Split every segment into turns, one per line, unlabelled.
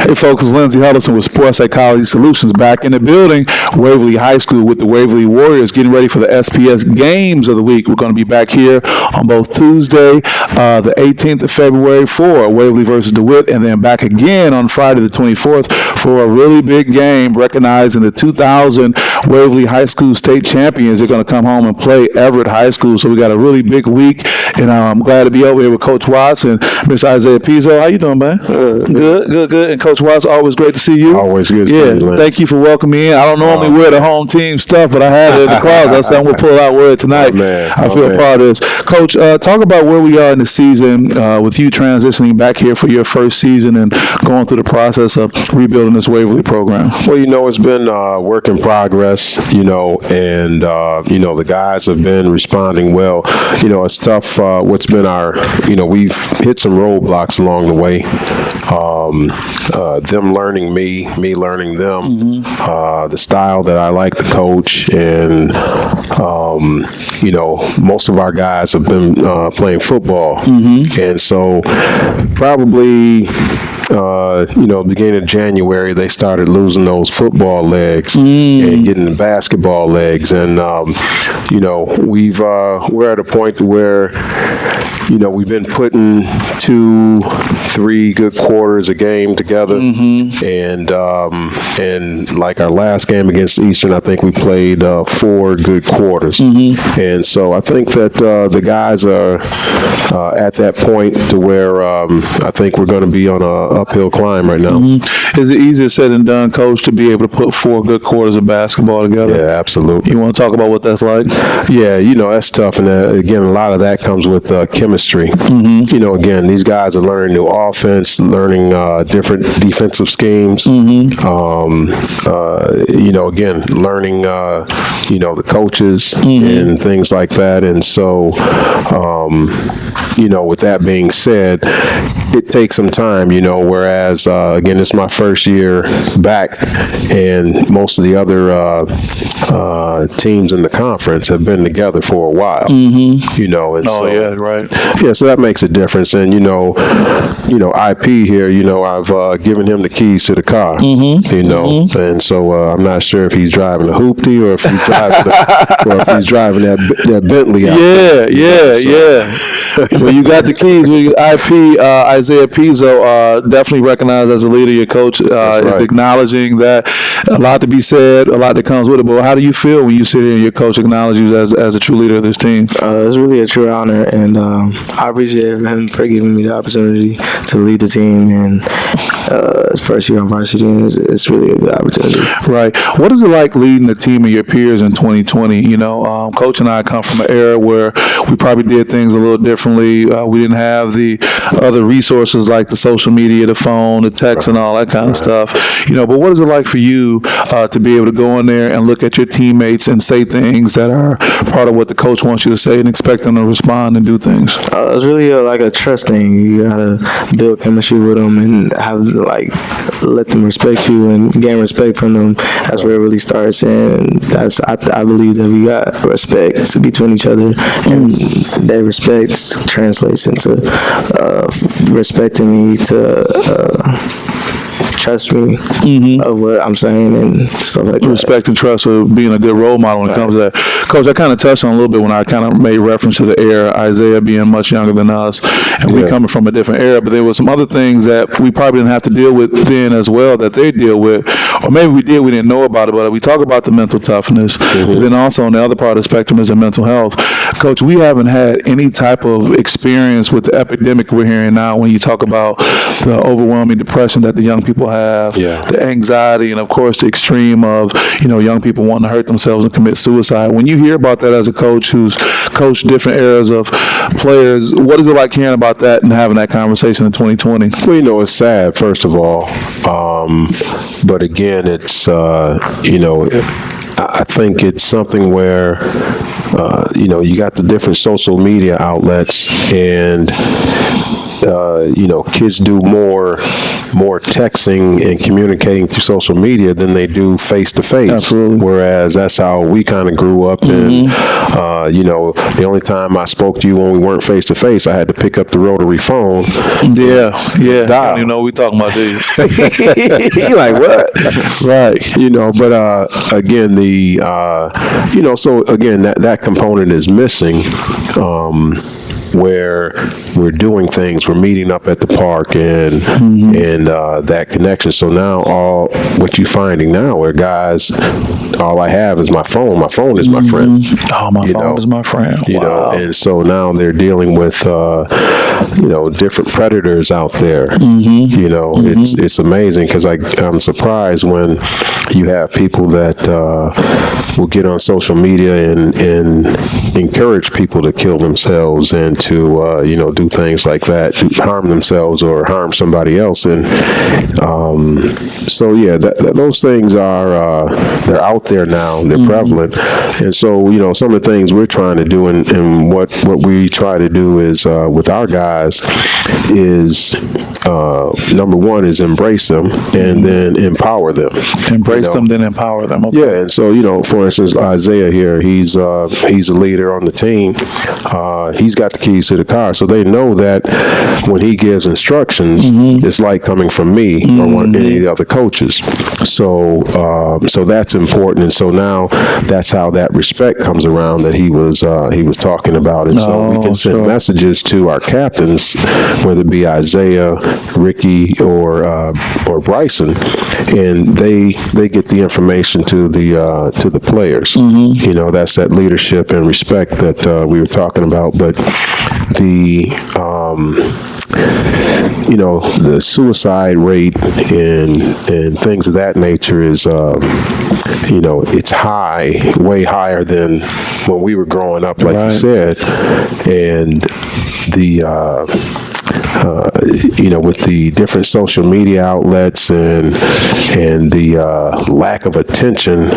Hey folks, it's Lindsey Huddleston with Sports Psychology Solutions back in the building. Waverly High School with the Waverly Warriors getting ready for the SPS games of the week. We're going to be back here on both Tuesday, the 18th of February for Waverly versus DeWitt, and then back again on Friday the 24th for a really big game recognizing the 2000 Waverly High School state champions. They're going to come home and play Everett High School. So we got a really big week, and I'm glad to be over here with Coach Watts and Mr. Isaiah Pizzo. How you doing, man? Good. And Coach Watts, always great to see you.
Always good to see you, Lance.
Thank you for welcoming me in. I don't normally wear the home team stuff, but I had it in the closet. I said I'm going to pull it out and wear it tonight. I feel proud of this. Coach, talk about where we are in the season with you transitioning back here for your first season and going through the process of rebuilding this Waverly program.
Well, it's been work in progress, and, the guys have been responding well. It's tough. What's been we've hit some roadblocks along the way. Them learning me learning them, the style that I like to coach, and most of our guys have been playing football, and so probably beginning of January they started losing those football legs and getting the basketball legs, and we're at a point where we've been putting 2-3 good quarters a game together, and like our last game against Eastern, I think we played 4 good quarters, and so I think that the guys are at that point to where I think we're going to be on a uphill climb right now.
Is it easier said than done, Coach, to be able to put 4 good quarters of basketball together?
Yeah, absolutely.
You want to talk about what that's like?
Yeah, that's tough, and again, a lot of that comes with chemistry. Again, these guys are learning new offense, learning different defensive schemes. Again, learning the coaches and things like that, and so with that being said, it takes some time, whereas again, it's my first year back, and most of the other teams in the conference have been together for a while. And so that makes a difference. And IP here, I've given him the keys to the car, and so I'm not sure if he's driving a hoopty or if he's driving that Bentley out there.
Well, you got the keys. IP Isaiah Pizzo, definitely recognized as a leader. Your coach is acknowledging that a lot to be said, a lot that comes with it. But how do you feel when you sit here and your coach acknowledges you as a true leader of this team?
It's really a true honor, and I appreciate him for giving me the opportunity to lead the team. And his first year on varsity, and it's really a good opportunity.
Right. What is it like leading the team of your peers in 2020? Coach and I come from an era where we probably did things a little differently. We didn't have the other resources like the social media, the phone, the text, and all that kind of stuff. But what is it like for you to be able to go in there and look at your teammates and say things that are part of what the coach wants you to say and expect them to respond and do things?
It's really like a trust thing. You gotta build chemistry with them and have let them respect you and gain respect from them. That's where it really starts, and I believe that we got respect between each other, and that respect translates into respecting me to trust me of what I'm saying and stuff like that.
Respect and trust of being a good role model when it comes to that. Coach, I kind of touched on a little bit when I kind of made reference to the era, Isaiah being much younger than us, and we coming from a different era, but there were some other things that we probably didn't have to deal with then as well that they deal with, or maybe we did, we didn't know about it, but we talk about the mental toughness, but then also on the other part of the spectrum is the mental health. Coach, we haven't had any type of experience with the epidemic we're hearing now when you talk about the overwhelming depression that the young people have, the anxiety, and of course the extreme of young people wanting to hurt themselves and commit suicide. When you hear about that as a coach who's coached different eras of players, what is it like hearing about that and having that conversation in 2020?
Well, it's sad, first of all, but again, it's I think it's something where you got the different social media outlets, and kids do more texting and communicating through social media than they do face to face.
Absolutely.
Whereas that's how we kind of grew up. And the only time I spoke to you when we weren't face to face, I had to pick up the rotary phone.
Yeah. I
Dial.
don't even know what we talking about, dude.
He like, what?
Right.
But again, so again, that component is missing. Where we're doing things, we're meeting up at the park and that connection. So now what you're finding now are guys, all I have is my phone. My phone is my friend.
Oh, my phone is my friend. Wow.
And so now they're dealing with, different predators out there. It's amazing because I'm surprised when you have people that will get on social media and encourage people to kill themselves and to do things like that, to harm themselves or harm somebody else. And those things are they're out there now. They're prevalent. And so some of the things we're trying to do and what we try to do is with our guys is number one is embrace them and then empower them.
Embrace them, then empower them. Okay.
Yeah, and so for instance, Isaiah here, he's a leader on the team. He's got the keys to the car, so they know that when he gives instructions, it's like coming from me or any of the other coaches. So that's important, and so now that's how that respect comes around that he was talking about, and so we can send messages to our captains, whether it be Isaiah, Ricky, or Bryson, and they get the information to the players. That's that leadership and respect that we were talking about. But the suicide rate and things of that nature is it's high, way higher than when we were growing up, like you said, and with the different social media outlets and the lack of attention,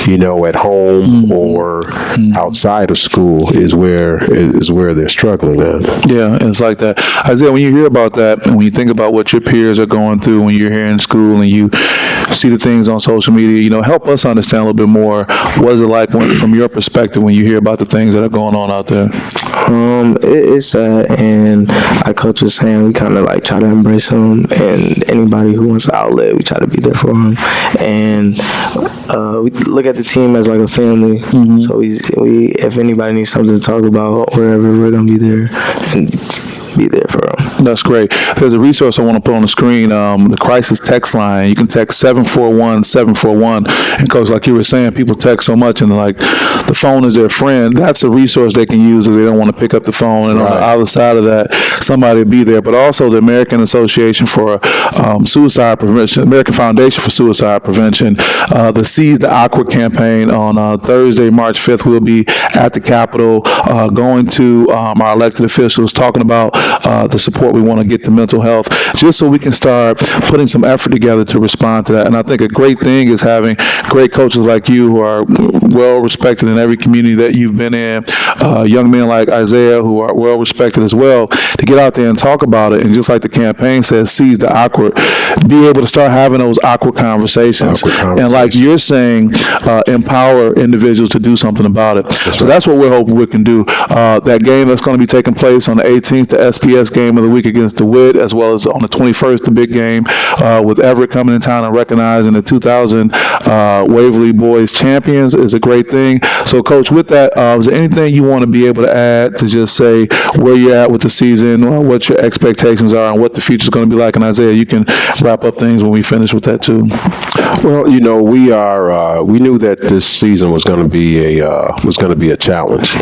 at home or outside of school is where they're struggling at.
Yeah, it's like that. Isaiah, when you hear about that, and when you think about what your peers are going through when you're here in school and you see the things on social media, help us understand a little bit more. What is it like from your perspective when you hear about the things that are going on out there?
It's sad, and like Coach was saying, we kind of try to embrace them, and anybody who wants an outlet, we try to be there for them, and we look at the team as like a family. So we if anybody needs something to talk about, wherever, we're gonna be there and be there for them.
That's great. There's a resource I want to put on the screen, the crisis text line. You can text 741-741. And Coach, like you were saying, people text so much and the phone is their friend. That's a resource they can use if they don't want to pick up the phone. And on the other side of that, somebody will be there. But also the American Association for Suicide Prevention, American Foundation for Suicide Prevention, the Seize the Awkward campaign on Thursday, March 5th. We'll be at the Capitol going to our elected officials, talking about the support we want to get to mental health, just so we can start putting some effort together to respond to that. And I think a great thing is having great coaches like you who are well respected in every community that you've been in, young men like Isaiah who are well respected as well, to get out there and talk about it. And just like the campaign says, seize the awkward, be able to start having those awkward conversations. And like you're saying, empower individuals to do something about it. So that's what we're hoping we can do. That game that's going to be taking place on the 18th, the SPS game of the week against DeWitt, as well as on the 21st, the big game with Everett coming in town and recognizing the 2000 Waverly boys champions is a great thing. So, Coach, with that, is there anything you want to be able to add to just say where you're at with the season, what your expectations are, and what the future is going to be like? And Isaiah, you can wrap up things when we finish with that too.
Well, we knew that this season was going to be a challenge,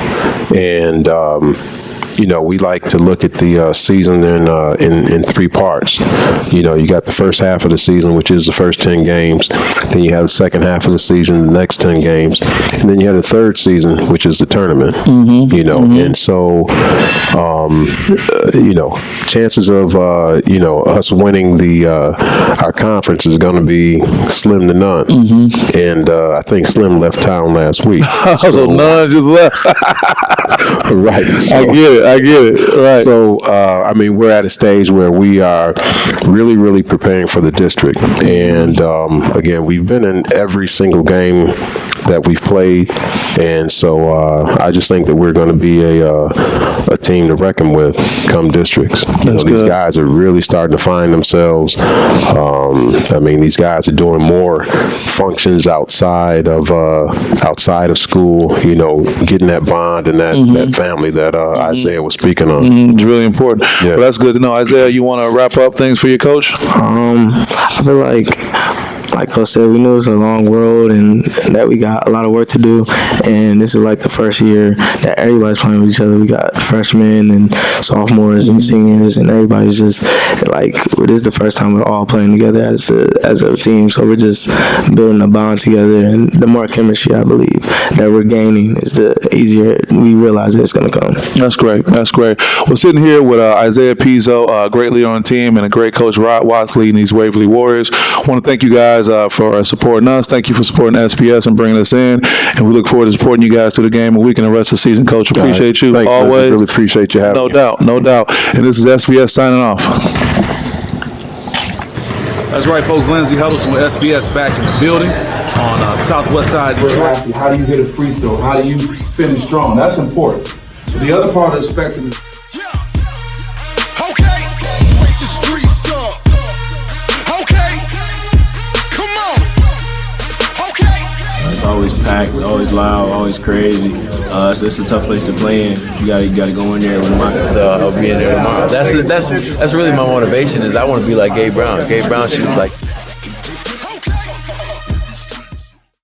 and we like to look at the season in three parts. You got the first half of the season, which is the first 10 games. Then you have the second half of the season, the next 10 games. And then you have the third season, which is the tournament. And so, chances of, us winning our conference is going to be slim to none. And I think Slim left town last week.
So none just left.
Right. So,
I get it. it. Right.
So, I mean, we're at a stage where we are really, really preparing for the district. And again, we've been in every single game that we've played. And so I just think that we're going to be a team to reckon with come districts. These guys are really starting to find themselves. I mean, these guys are doing more functions outside of school, you know, getting that bond and that family that Isaiah was speaking on.
It's really important.
Yeah.
Well, that's good to know. Isaiah, you want to wrap up things for your coach?
I feel like Coach said, we knew it's a long road and that we got a lot of work to do. And this is like the first year that everybody's playing with each other. We got freshmen and sophomores and seniors, and everybody's just like, this is the first time we're all playing together as a team. So we're just building a bond together, and the more chemistry I believe that we're gaining is the easier we realize that it's going to come.
That's great. That's great. We're sitting here with Isaiah Pizzo, a great leader on the team, and a great coach, Rod Watts, leading these Waverly Warriors. I want to thank you guys for supporting us. Thank you for supporting SPS and bringing us in, and we look forward to supporting you guys through the game and week and the rest of the season, Coach. Appreciate you.
Thanks,
always.
Really appreciate you having me.
No doubt. And this is SPS signing off. That's right, folks. Lindsey Huddleston with SPS back in the building on southwest side of Detroit. How do you hit a free throw? How do you finish strong? That's important. The other part of the spectrum.
Always packed, always loud, always crazy. So it's a tough place to play in. You gotta go in there with my.
So I'll be in there tomorrow. That's really my motivation. Is I want to be like Gabe Brown. Gabe Brown shoots like